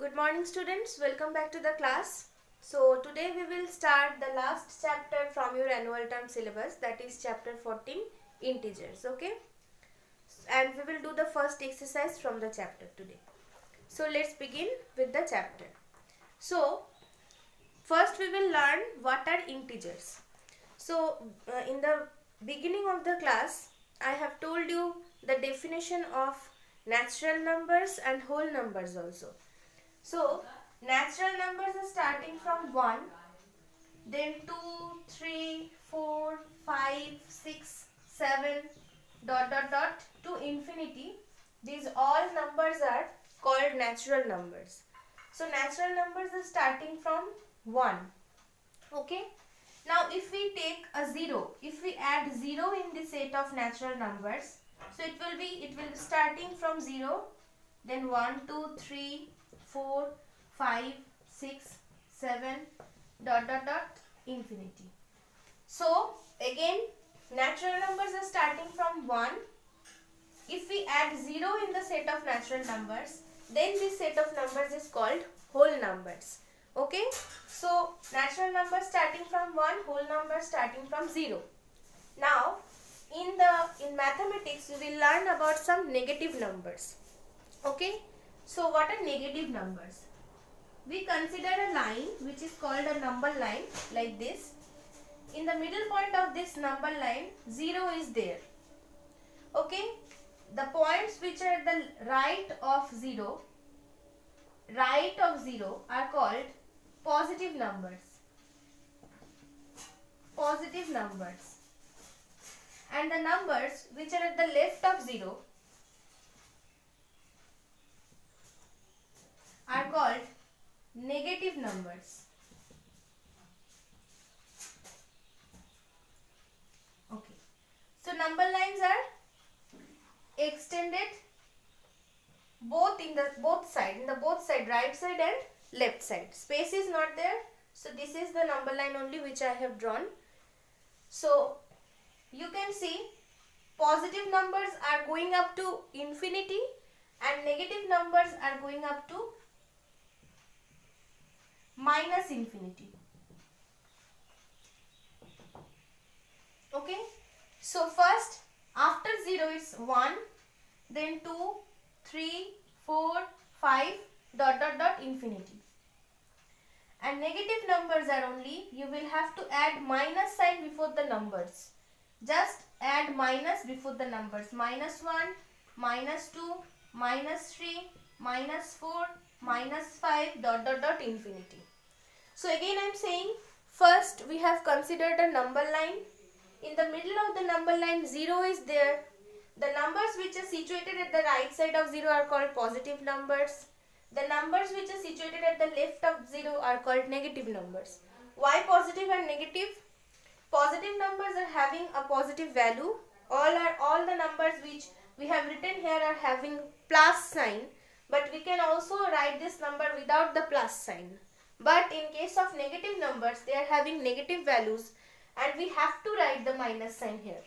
Good morning students, welcome back to the class. So today we will start the last chapter from your annual term syllabus, that is chapter 14, integers, okay? And we will do the first exercise from the chapter today. So let's begin with the chapter. So first we will learn what are integers. So in the beginning of the class I have told you the definition of natural numbers and whole numbers also. So, natural numbers are starting from 1, then 2, 3, 4, 5, 6, 7, to infinity. These all numbers are called natural numbers. So, natural numbers are starting from 1. Okay. Now, if we take a 0, if we add 0 in the set of natural numbers, so it will be starting from 0, then 1, 2, 3, 4, 5, 6, 7, infinity. So, again, natural numbers are starting from 1. If we add 0 in the set of natural numbers, then this set of numbers is called whole numbers. Okay? So, natural numbers starting from 1, whole numbers starting from 0. Now, in mathematics, we will learn about some negative numbers. Okay? So, what are negative numbers? We consider a line which is called a number line like this. In the middle point of this number line, 0 is there. Okay? The points which are at the right of 0 are called positive numbers. Positive numbers. And the numbers which are at the left of 0 are called negative numbers. Okay. So number lines are extended both in the both side, right side and left side. Space is not there. So this is the number line only which I have drawn. So you can see positive numbers are going up to infinity and negative numbers are going up to minus infinity. Okay. So first after 0 is 1, then 2, 3, 4, 5, infinity. And negative numbers are only, you will have to add minus sign before the numbers. Just add minus before the numbers. Minus 1, minus 2, minus 3, minus 4, minus 5, infinity. So again I am saying, first we have considered a number line. In the middle of the number line 0 is there. The numbers which are situated at the right side of 0 are called positive numbers. The numbers which are situated at the left of 0 are called negative numbers. Why positive and negative? Positive numbers are having a positive value. All the numbers which we have written here are having plus sign, but we can also write this number without the plus sign. But in case of negative numbers, they are having negative values and we have to write the minus sign here.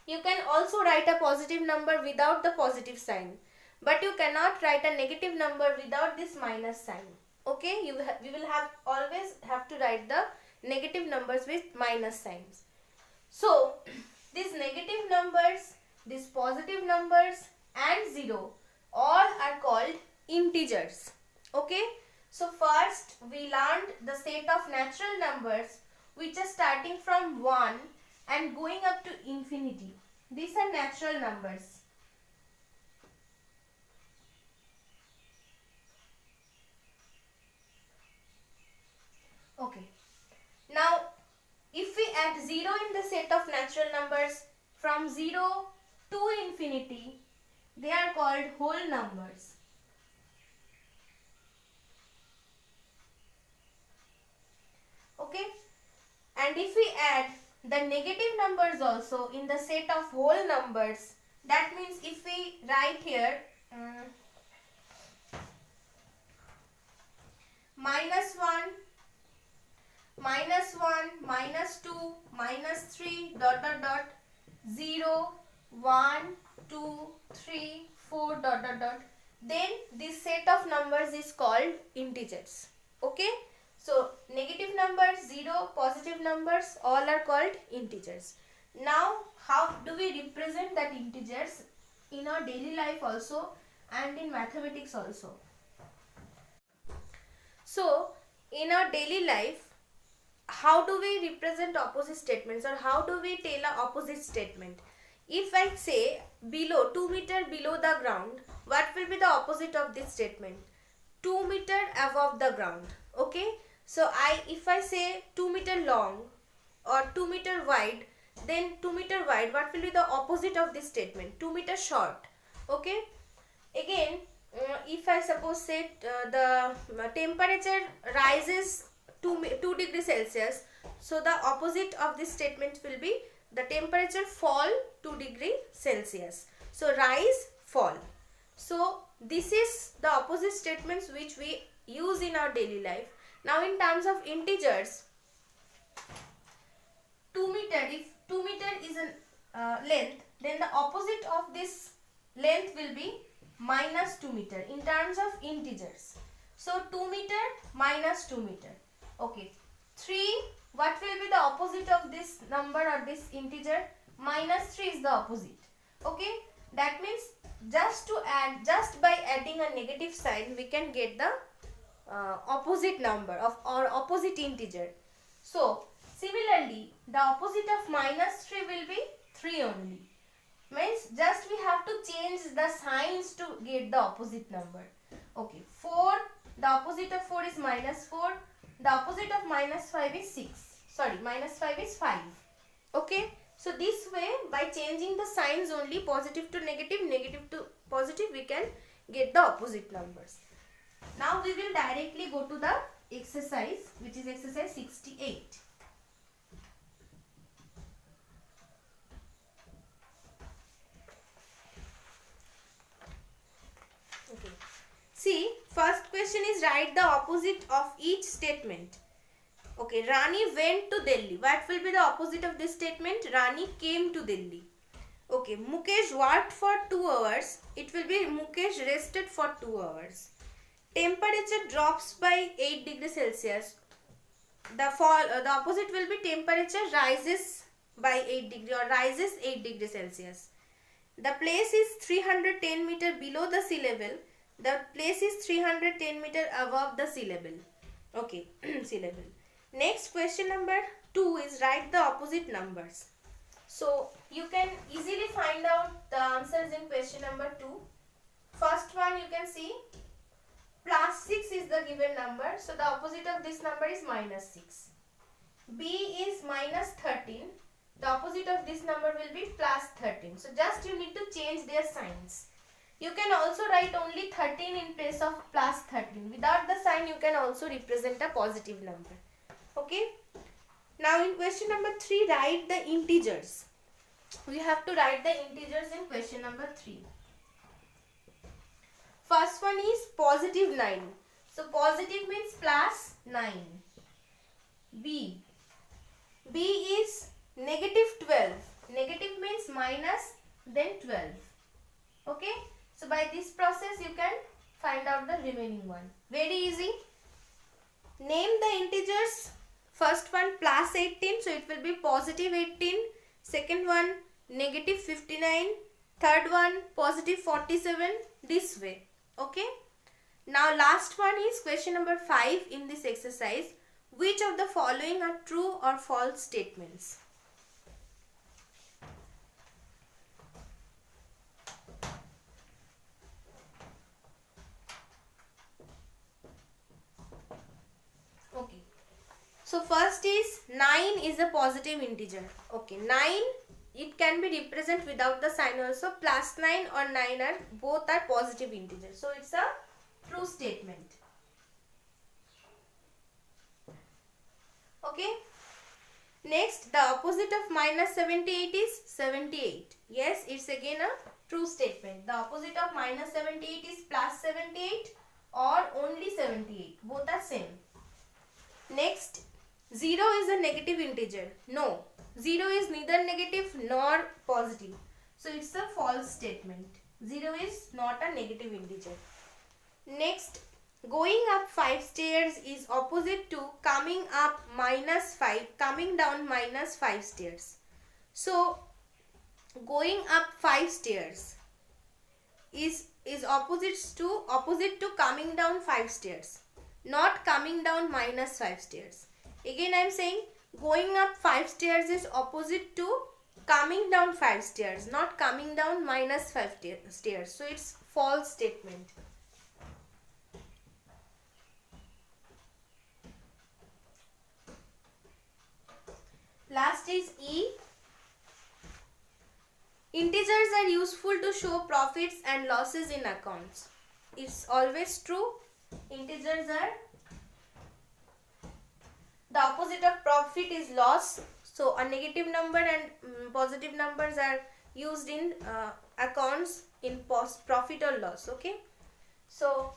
You can also write a positive number without the positive sign, but you cannot write a negative number without this minus sign. Okay, we will always have to write the negative numbers with minus signs. So these negative numbers, these positive numbers and 0 all are called integers. Okay, so first we learned the set of natural numbers which are starting from 1 and going up to infinity. These are natural numbers. Okay. Now, if we add 0 in the set of natural numbers from 0 to infinity, they are called whole numbers. Okay. And if we add the negative numbers also in the set of whole numbers, that means if we write here minus 1, minus 2, minus 3, 0, 1, 2, 3, 4, then this set of numbers numbers is called integers. Okay, so negative numbers, 0, positive numbers, all are called integers. Now how do we represent that integers in our daily life also and in mathematics also? So in our daily life, how do we represent opposite statements, or how do we tell an opposite statement? If I say below, 2 meter below the ground, what will be the opposite of this statement? 2 meter above the ground. Okay, so if I say 2 meter long or 2 meter wide, then 2 meter wide, what will be the opposite of this statement? 2 meter short. Okay, again, if I suppose say the temperature rises 2 degrees Celsius, so the opposite of this statement will be the temperature fall 2 degrees Celsius. So rise, fall. So this is the opposite statements which we use in our daily life. Now in terms of integers, 2 meter, if 2 meter is a length, then the opposite of this length will be minus 2 meter in terms of integers. So 2 meter minus 2 meter. Okay, 3, what will be the opposite of this number or this integer? Minus 3 is the opposite. Okay, that means just by adding a negative sign, we can get the opposite number of or opposite integer. So similarly, the opposite of minus 3 will be 3 only. Means just we have to change the signs to get the opposite number. Okay, 4, the opposite of 4 is minus 4. The opposite of minus 5 is 6. Sorry, minus 5 is 5. Okay, so this way, by changing the signs only, positive to negative, negative to positive, we can get the opposite numbers. Now we will directly go to the exercise, which is exercise 68. Okay. See, first question is write the opposite of each statement. Okay, Rani went to Delhi. What will be the opposite of this statement? Rani came to Delhi. Okay, Mukesh worked for 2 hours. It will be Mukesh rested for 2 hours. Temperature drops by 8 degrees Celsius. The opposite will be temperature rises by 8 degree or rises 8 degrees Celsius. The place is 310 meter below the sea level. The place is 310 meter above the sea level. Okay, sea level. Next, question number 2 is write the opposite numbers. So you can easily find out the answers in question number 2. First one you can see plus 6 is the given number. So the opposite of this number is minus 6. B is minus 13. The opposite of this number will be plus 13. So just you need to change their signs. You can also write only 13 in place of plus 13. Without the sign, you can also represent a positive number. Okay. Now in question number 3, write the integers. We have to write the integers in question number 3. First one is positive 9. So positive means plus 9. B is negative 12. Negative means minus then 12. Okay. So by this process you can find out the remaining one. Very easy. Name the integers. First one plus 18. So it will be positive 18. Second one negative 59. Third one positive 47. This way. Okay. Now last one is question number 5 in this exercise. Which of the following are true or false statements? Okay. So first is 9 is a positive integer. Okay. 9, it can be represented without the sign also. Plus 9 or 9 are both are positive integers. So it's a true statement. Okay. Next, the opposite of minus 78 is 78. Yes, it's again a true statement. The opposite of minus 78 is plus 78 or only 78. Both are same. Next, 0 is a negative integer. No, 0 is neither negative nor positive. So it's a false statement. 0 is not a negative integer. Next, going up 5 stairs is opposite to coming up minus 5, coming down minus 5 stairs. So going up 5 stairs is opposite to coming down 5 stairs, not coming down minus 5 stairs. Again I am saying going up 5 stairs is opposite to coming down 5 stairs, not coming down minus 5 stairs. So it's false statement. Last is E. Integers are useful to show profits and losses in accounts. It's always true. Integers are, the opposite of profit is loss. So a negative number and positive numbers are used in accounts in profit or loss. Okay. So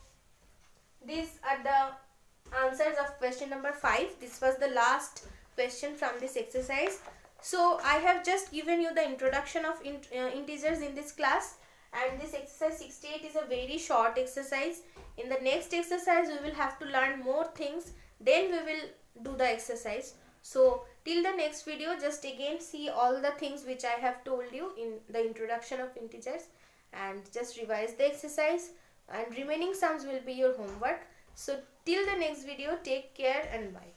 these are the answers of question number 5. This was the last question from this exercise. So I have just given you the introduction of integers in this class, and this exercise 68 is a very short exercise. In the next exercise we will have to learn more things, then we will do the exercise. So till the next video, just again see all the things which I have told you in the introduction of integers, and just revise the exercise, and remaining sums will be your homework. So till the next video, take care and bye.